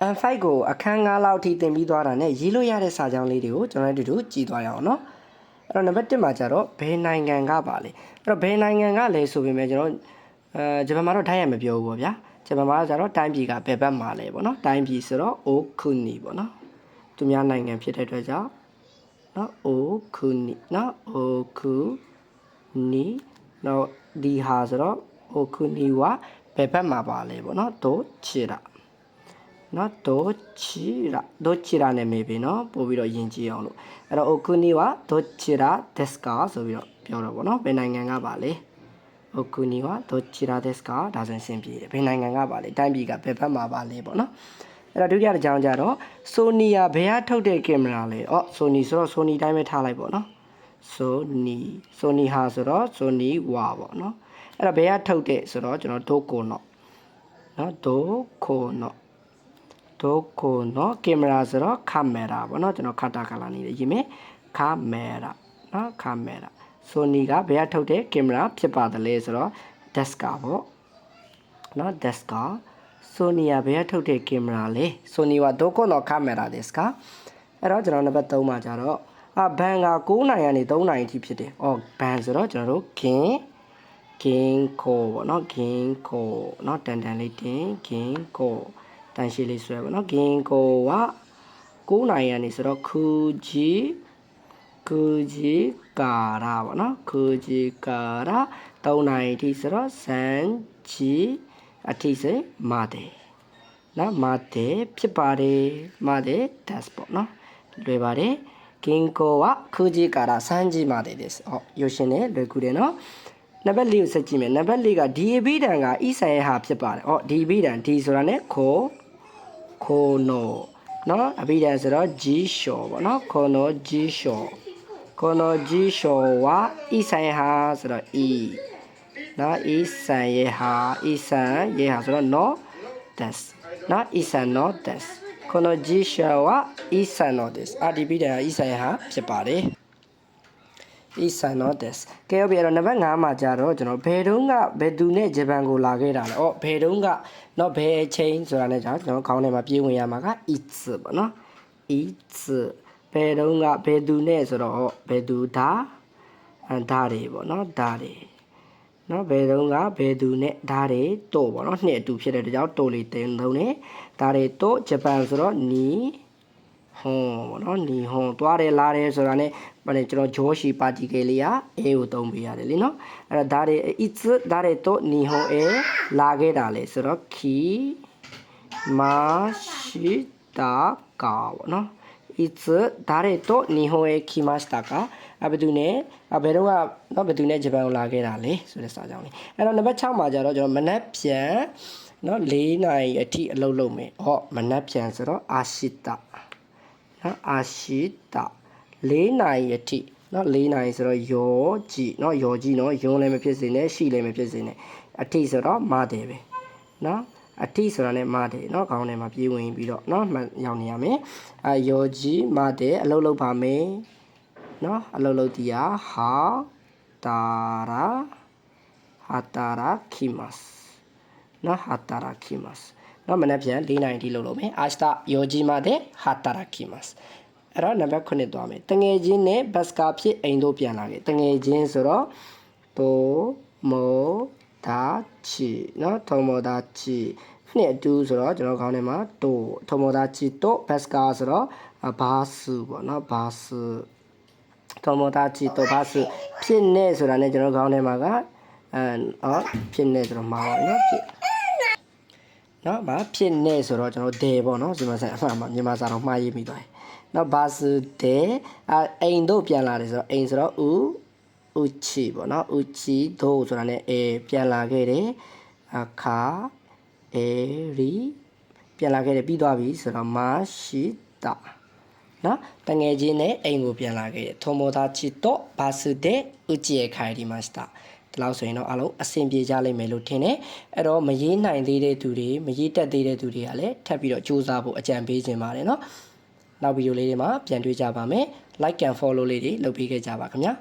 5ကိုအခန်း9လောက်ထိသင်ပြီးသွားတာနဲ့ရေးလို့ရတဲ့စာကြောင်းလေးတွေကိုကျွန်တော်တို့ကြည့်သွားရအောင်เนาะအဲ့တော့နံပါတ်1မှာကျတော့ဘယ်နိုင်ငံကပါလဲအဲ့တော့ဘယ်နိုင်ငံကလဲဆိုပေမဲ့ကျွန်တော်ဂျပန်မှာတော့တိုင်းရမပြောဘူးပေါ့ဗျာဂျပန်မှာကျတော့တိုင်းပြည်ကဘယ်ဘက်မှာလဲပေါ့เนาะတိုင်းပြည်ဆိုတော့အိုကူနီပေါ့เนาะသူများနိုင်ငံဖြစ်တဲ့အတွက်ကြောင့်เนาะအိုကူနီเนาะအိုကူနီเนาะဒီဟာဆိုတော့အိုကူနီကဘယ်ဘက်မှာပါလဲပေါ့เนาะဒိုချီရာနော်ဒိုချီရာနဲ့မေးပြီနော်ပို့ပြီးတော့ယဉ်ကျေးအောင်လို့အဲ့တော့အိုကူနီကဒိုချီရာဒက်စကာဆိုပြီးတော့ပြောတော့ဗောနော်ဘယ်နိုင်ငံကပါလဲအိုကူနီကဒိုချီရာဒက်စကာဒါဆိုရင်ရှင်းပြတယ်ဘယ်နိုင်ငံကပါလဲတိုင်းပြည်ကဘယ်ဘက်မှာပါလဲဗောနော်အဲ့တော့ဒုတိယတစ်ကြောင်းကြတော့ဆိုနီကဘယ်ကထုတ်တဲ့ကင်မရာလဲဆိုနီဆိုတော့ဆိုနီတိုင်းပဲထားလိုက်ဗောနော်ဆိုနီဟာဆိုတော့ဆိုနီဝါဗောနော်အဲ့တော့ဘယ်ကထုတ်တဲ့ဆိုတော့ကျွန်တော်ဒိုကိုနော်ဒိုကိုနော်ကင်မရာဆိုတော့ကာမရာပေါ့နော်ကျွန်တော်ခတာကလာနေတယ်ရေးမယ်ကာမရာနော်ကာမရာဆိုနီကဘယ်ကထုတ်တဲ့ကင်မရာဖြစ်ပါတယ်လဲဆိုတော့ဒက်စကာပေါ့နော်ဒက်စကာဆိုနီကဘယ်ကထုတ်တဲ့ကင်မရာလဲဆိုနီကဒိုကိုနော်ကာမရာဒက်စကာအဲ့တော့ကျွန်တော်နံပါတ်3မှာကျတော့ဘန်က9နိုင်ကနေ3နိုင်အထိဖြစ်တယ်ဘန်ဆိုတော့ကျွန်တော်တို့ဂင်ကိုပေါ့နော်ဂင်ကိုနော်တန်လေးတင်ဂင်ကိုတန်ရှိလေးဆွဲပါနော်ဂင်ကိုက9နိုင်ရနေဆိုတော့ခူဂျီကာရာပေါ့နော်ခူဂျီကာရာ3နိုင်အထိဆိုတော့စန်ဂျီအထိစေမာတယ်နော်မာတယ်ဖြစ်ပါတယ်မာတယ် das ပေါ့နော်လွယ်ပါတယ်ဂင်ကိုကခူဂျီကာရာစန်ဂျီမာတယ်ですရုပ်ရှင်နဲ့လွယ်ကူတယ်နော်နံပါတ်4ကိုဆက်ကြည့်မယ်နံပါတ်4ကဒီအဘိဓာန်ကဣဆာရဲ့ဟာဖြစ်ပါတယ်ဒီအဘိဓာန်ဒီဆိုတာ ਨੇ ခိုနိုနော်အဘိဓာန်ဆိုတော့ G ရှော်ပေါ့နော်ခိုနို G ရှော်ဝါဣဆာရဲ့ဟာဆိုတော့ E နော်ဣဆာရဲ့ဟာဆိုတော့ no das နော်ဣဆာ no das ခိုနို G ရှော်ဝါဣဆာ no das ဒီအဘိဓာန်ကဣဆာရဲ့ဟာဖြစ်ပါတယ်is not this ကဲဟုတ်ပြီအဲ့တော့နံပါတ်5မှာကြာတော့ကျွန်တော်ဘယ်တုန်းကဘယ်သူနဲ့ဂျပန်ကိုလာခဲ့တာလဲဘယ်တုန်းကနော်ဘယ်အချိန်ဆိုတာ ਨੇ ကျွန်တော်ခေါင်းထဲမှာပြေးဝင်ရမှာက it's ပေါ့နော် it's ဘယ်တုန်းကဘယ်သူနဲ့ဆိုတော့ဘယ်သူဒါတွေပေါ့နော်ဒါတွေနော်ဘယ်တုန်းကဘယ်သူနဲ့ဒါတွေတော့ပေါ့နော်နှစ်အတူဖြစ်တဲ့ကြောင့်တိုလေးတင်သုံးနေဒါတွေတော့ဂျပန်ဆိုတော့နီဟွန်ပေါ့နော်နီဟွန်သွားတယ်လာတယ်ဆိုတာ ਨੇ ကျွန်တော်ဂျောရှိပါတီကလေးက A ကိုသုံးပေးရတယ်လीနော်အဲ့တော့ဒါတွေ it's ဒါတွေတော့နီဟွန်လာခဲ့တာလေဆိုတော့ခီမရှိတာကာပေါ့နော် it's ဒါတွေတော့နီဟွန်ခီမရှိတာကာဘယ်သူနဲ့ဘယ်တော့ကဘယ်သူနဲ့ဂျပန်ကိုလာခဲ့တာလဲဆိုတဲ့စာကြောင်းလေးအဲ့တော့နံပါတ်6မှာကျတော့ကျွန်တော်မနက်ဖြန်နော်4နိုင်အထိအလုပ်လုပ်မယ်မနက်ဖြန်ဆိုတော့အာရှိတာနော်အာရှိတာ4နိုင်အထိနော်4နိုင်ဆိုတော့ယောကြီးနော်ယောကြီးနော်ယွန်းလည်းမဖြစ်စေနဲ့ရှိလည်းမဖြစ်စေနဲ့အထိဆိုတော့မာတယ်ပဲနော်အထိဆိုတာ ਨੇ မာတယ်နော်ခေါင်းထဲမှာပြေးဝင်ပြီးတော့နော်ရောက်နေရမယ်ယောကြီးမာတယ်အလုပ်လုပ်ပါမယ်နော်အလုပ်လုပ်တီးဟာတာရာခိမတ်နော်ဟာတာရာခိမတ်နော်မနေ့ပြန်4နိုင်အထိလုပ်လို့မယ်အာစတာယောကြီးမာတယ်ဟာတာရာခိမတ်အဲ့တော့နံပါတ်9သွားမယ်တငယ်ချင်းနဲ့ဘတ်စကာဖြစ်အိမ်တို့ပြန်လာခဲ့တငယ်ချင်းဆိုတော့တိုမိုဒါချီနော်တိုမိုဒါချီနှစ်အတူဆိုတော့ကျွန်တော်ခေါင်းထဲမှာတိုမိုဒါချီတို့ဘတ်စကာဆိုတော့ဘာစုပေါ့နော်ဘာစုတိုမိုဒါချီတို့ဘာစုဖြစ်နေဆိုတာ ਨੇ ကျွန်တော်ခေါင်းထဲမှာကဖြစ်နေဆိုတော့မှာပါနော်ဖြစ်နော်ဘာဖြစ်နေဆိုတော့ကျွန်တော်ဒေပေါ့နော်ဒီမှာဆက်အမှန်မှာမြန်မာစာတော့မှားရေးမိသွားတယ်နော်ဘာစတဲ့အိမ်တို့ပြန်လာတယ်ဆိုတော့အိမ်ဆိုတော့ဥချီပေါ့နော်ဥချီတို့ဆိုတာ ਨੇ ပြန်လာခဲ့တယ်အခါရီပြန်လာခဲ့တယ်ပြီးသွားပြီဆိုတော့မရှိတာနော်တငယ်ချင်းနဲ့အိမ်ကိုပြန်လာခဲ့တယ်ထိုမိုဒါချီတော့ဘာစတဲ့ဥချီခိုင်ဒီမှာစတာဒီလောက်ဆိုရင်တော့အလုံးအဆင်ပြေကြလိမ့်မယ်လို့ထင်တယ်အဲ့တော့မရေးနိုင်သေးတဲ့သူတွေမရေးတတ်သေးတဲ့သူတွေကလည်းထပ်ပြီးတော့စူးစမ်းဖို့အကြံပေးခြင်းပါတယ်နော်နောက်ဗီဒီယိုလေးတွေမှာပြန်တွေ့ကြပါမယ် like and follow လေးတွေလုပ်ပေးခဲ့ကြပါခင်ဗျာ